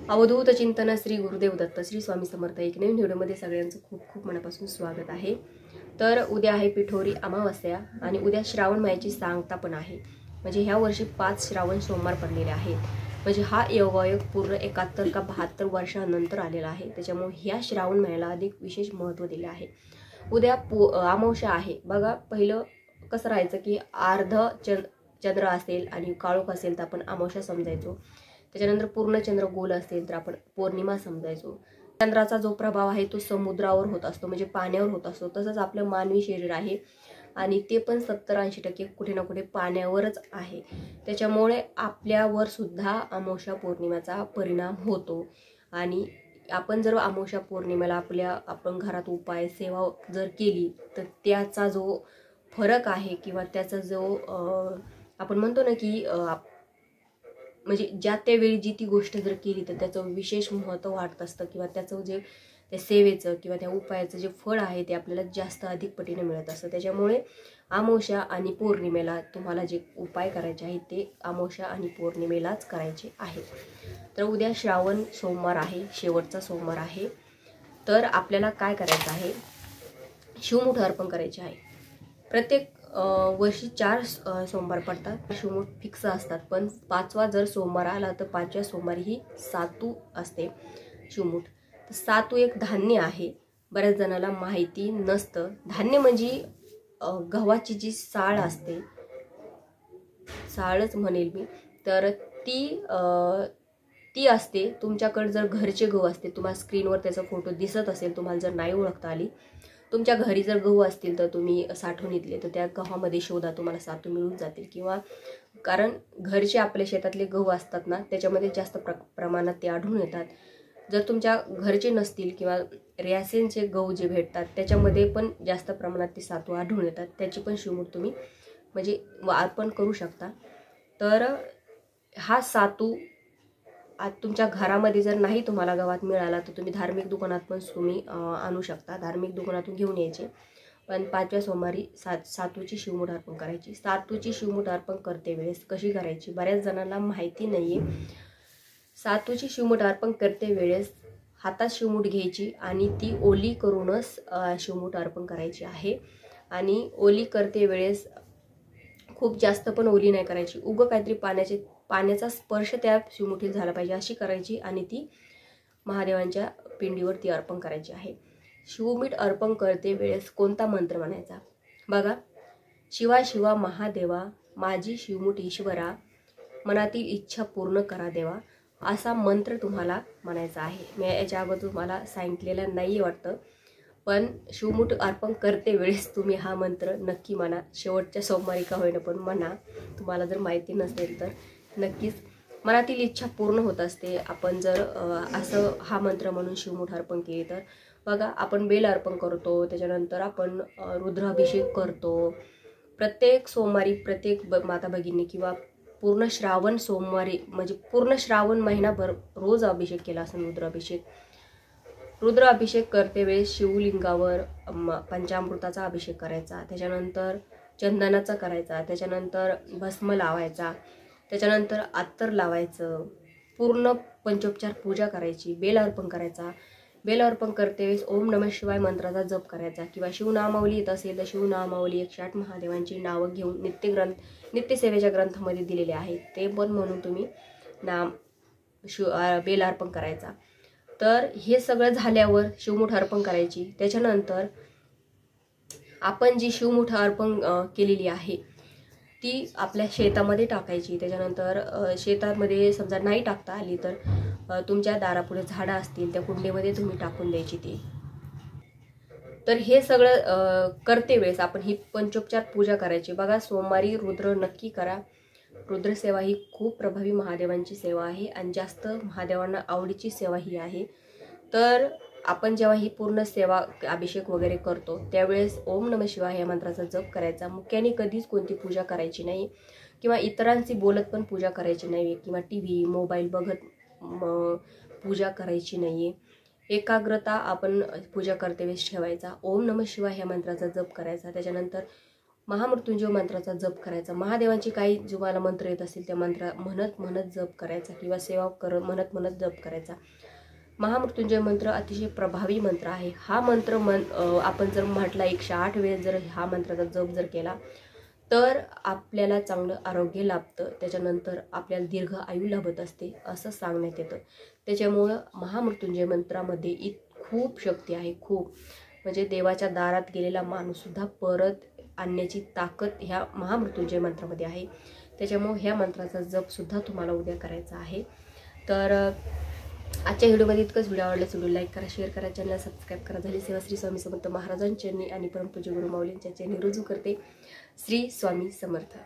अवधूत चिंतन श्री गुरुदेव दत्त श्री स्वामी समर्थ एक नवीन व्हिडिओमध्ये सगळ्यांचं खूप खूप मनापासून स्वागत आहे। तर उद्या आहे पिठोरी अमावस्या आणि उद्या श्रावण महिन्याची सांगता पण आहे। म्हणजे ह्या वर्षी 5 श्रावण सोमवार पडलेले आहेत। म्हणजे हा योगायोग पूर्ण 71 का 72 वर्षांनंतर आलेला आहे। त्याच्यामुळे ह्या श्रावण महिन्याला अधिक विशेष महत्त्व दिले आहे। उद्या अमावस्या आहे। बघा पहिलं कसं राहायचं की अर्ध चंद्र असेल आणि काळोख असेल तर आपण अमावस्या समजायचो। त्याच्यानंतर पूर्ण चंद्र गोल असेल तर आपण पौर्णिमा समजायचो। चंद्राचा जो प्रभाव आहे तो समुद्रावर होत असतो, म्हणजे पाण्यावर होत असतो। तसंच आपलं मानवी शरीर आहे आणि ते पण 70-80% कुठे ना कुठे पाण्यावरच आहे। त्याच्यामुळे आपल्यावर सुद्धा अमावस्या पौर्णिमेचा परिणाम होतो। आणि आपण जर अमावस्या पौर्णिमेला आपण घरात उपाय सेवा जर केली तर त्याचा जो फरक आहे किंवा त्याचा जो आपण म्हणतो ना की म्हणजे ज्या त्यावेळी जी ती गोष्ट जर केली तर त्याचं विशेष महत्त्व वाटत असतं किंवा त्याचं जे त्या सेवेचं किंवा त्या उपायाचं जे फळ आहे ते आपल्याला जास्त अधिक पटीने मिळत असतं। त्याच्यामुळे अमावस्या आणि पौर्णिमेला तुम्हाला जे उपाय करायचे आहेत ते अमावस्या आणि पौर्णिमेलाच करायचे आहेत। तर उद्या श्रावण सोमवार आहे, शेवटचा सोमवार आहे। तर आपल्याला काय करायचं आहे, शिवमुठ अर्पण करायचे आहे। प्रत्येक वर्षी 4 सोमवार पडतात, शिवमुठ फिक्स असतात, पण 5वा जर सोमवार आला तर 5व्या सोमवारी ही सातू असते शिवमुठ। तर सातू एक धान्य आहे, बऱ्याच जणाला माहिती नसतं। धान्य म्हणजे गव्हाची जी साळ असते, साळच म्हणेल मी, तर ती असते। तुमच्याकडे जर घरचे गहू असते, तुम्हाला स्क्रीनवर त्याचा फोटो दिसत असेल, तुम्हाला जर नाही ओळखता आली, तुमच्या घरी जर गहू असतील तर तुम्ही साठवून घेतले तर त्या गव्हामध्ये शोधा, तुम्हाला सातू मिळून जातील। किंवा कारण घरचे आपल्या शेतातले गहू असतात ना, त्याच्यामध्ये जास्त प्रमाणात ते आढळून येतात। जर तुमच्या घरचे नसतील किंवा रेशनचे गहू जे भेटतात त्याच्यामध्ये पण जास्त प्रमाणात ते सातू आढळून येतात, त्याची पण शिवमुठ तुम्ही म्हणजे अर्पण करू शकता। तर हा सातू आज तुमच्या घरामध्ये जर नाही तुम्हाला गावात मिळाला तर तुम्ही धार्मिक दुकानात पण तुम्ही आणू शकता, धार्मिक दुकानातून घेऊन यायचे। पण 5व्या सोमवारी सातूची शिवमुठ अर्पण करायची। सातूची शिवमुठ अर्पण करते वेळेस कशी करायची बऱ्याच जणांना माहिती नाहीये। सातूची शिवमुठ अर्पण करते वेळेस हातात शिवमुठ घ्यायची आणि ती ओली करूनच शिवमुठ अर्पण करायची आहे। आणि ओली करते वेळेस खूप जास्त पण ओली नाही करायची, काहीतरी पाण्याचा स्पर्श त्या शिवमुठीत झाला पाहिजे अशी करायची आणि ती महादेवांच्या पिंडीवरती अर्पण करायची आहे। शिवमुठ अर्पण करते वेळेस कोणता मंत्र म्हणायचा बघा, शिवा शिवा महादेवा माझी शिवमुठ ईश्वरा, मनातील इच्छा पूर्ण करा देवा, असा मंत्र तुम्हाला म्हणायचा आहे। मी याच्या अगोदर तुम्हाला सांगितलेलं नाही वाटतं, पण शिवमुठ अर्पण करते वेळेस तुम्ही हा मंत्र नक्की म्हणा। शेवटच्या सोमवारी का होईना पण म्हणा, तुम्हाला जर माहिती नसेल तर नक्कीच। मनातील इच्छा पूर्ण होत असते आपण जर असं हा मंत्र म्हणून शिवमुठ अर्पण केली तर। बघा आपण बेल अर्पण करतो, त्याच्यानंतर आपण रुद्राभिषेक करतो प्रत्येक सोमवारी, प्रत्येक माता भगिनी किंवा पूर्ण श्रावण सोमवारी म्हणजे पूर्ण श्रावण महिनाभर रोज अभिषेक केला असेल रुद्राभिषेक करते वेळेस शिवलिंगावर पंचामृताचा अभिषेक करायचा, त्याच्यानंतर चंदनाचा करायचा, त्याच्यानंतर भस्म लावायचा, त्याच्यानंतर अत्तर लावायचं, पूर्ण पंचोपचार पूजा करायची, बेल अर्पण करायचा। बेल अर्पण करते वेळेस ओम नमः शिवाय मंत्राचा जप करायचा किंवा शिवनामावली येत असेल तर शिवनामावली 108 महादेवांची नावं घेऊन नित्यसेवेच्या ग्रंथामध्ये दिलेले आहेत ते पण म्हणून तुम्ही बेल अर्पण करायचा। तर हे सगळं झाल्यावर शिवमुठ अर्पण करायची। त्याच्यानंतर आपण जी शिवमुठ अर्पण केलेली आहे ती आपल्या शेतामध्ये टाकायची। त्याच्यानंतर शेतामध्ये समजा नाही टाकता आली तर तुमच्या दारापुढे झाडं असतील त्या कुंडीमध्ये तुम्ही टाकून द्यायची ती। तर हे सगळं करते वेळेस आपण ही पंचोपचार पूजा करायची। बघा सोमवारी रुद्र नक्की करा, रुद्रसेवा ही खूप प्रभावी महादेवांची सेवा आहे आणि जास्त महादेवांना आवडीची सेवा ही आहे। तर आपण जेव्हा ही पूर्ण सेवा अभिषेक वगैरे करतो त्यावेळेस ओम नमः शिवाय या मंत्राचा जप करायचा। मुख्याने कधीच कोणती पूजा करायची नाही किंवा इतरांची बोलत पण पूजा करायची नाही किंवा टीव्ही मोबाईल बघत पूजा करायची नाहीये। एकाग्रता आपण पूजा करते वेळेस ठेवायचा। ओम नमः शिवाय या मंत्राचा जप करायचा, त्याच्यानंतर महामृत्युंजय मंत्राचा जप करायचा. महादेवांची काही तुम्हाला मंत्र येत असतील त्या मंत्र म्हणत म्हणत जप करायचा किंवा सेवा म्हणत म्हणत जप करायचा. महामृत्युंजय मंत्र अतिशय प्रभावी मंत्र आहे. हा मंत्र आपण जर म्हटला 108 वेळेस जर हा मंत्राचा जप जर केला तर आपल्याला चांगलं आरोग्य लाभतं, त्याच्यानंतर आपल्याला दीर्घ आयु लाभत असते असं सांगण्यात येतं. त्याच्यामुळं महामृत्युंजय मंत्रामध्ये खूप शक्ती आहे, खूप. म्हणजे देवाच्या दारात गेलेला माणूससुद्धा परत आणण्याची ताकद ह्या महामृत्युंजय मंत्रामध्ये आहे. त्याच्यामुळे ह्या मंत्राचा जपसुद्धा तुम्हाला उद्या करायचा आहे. तर आजच्या व्हिडिओमध्ये इतकंच. व्हिडिओ आवडल्यास व्हिडिओ लाईक करा, शेअर करा, चॅनल सबस्क्राईब करा. झाली सेवा श्री स्वामी समर्थ महाराजांच्या चरणी आणि परमपूज्य गुरु माऊलींच्या चरणी रुजू करते. श्री स्वामी समर्थ.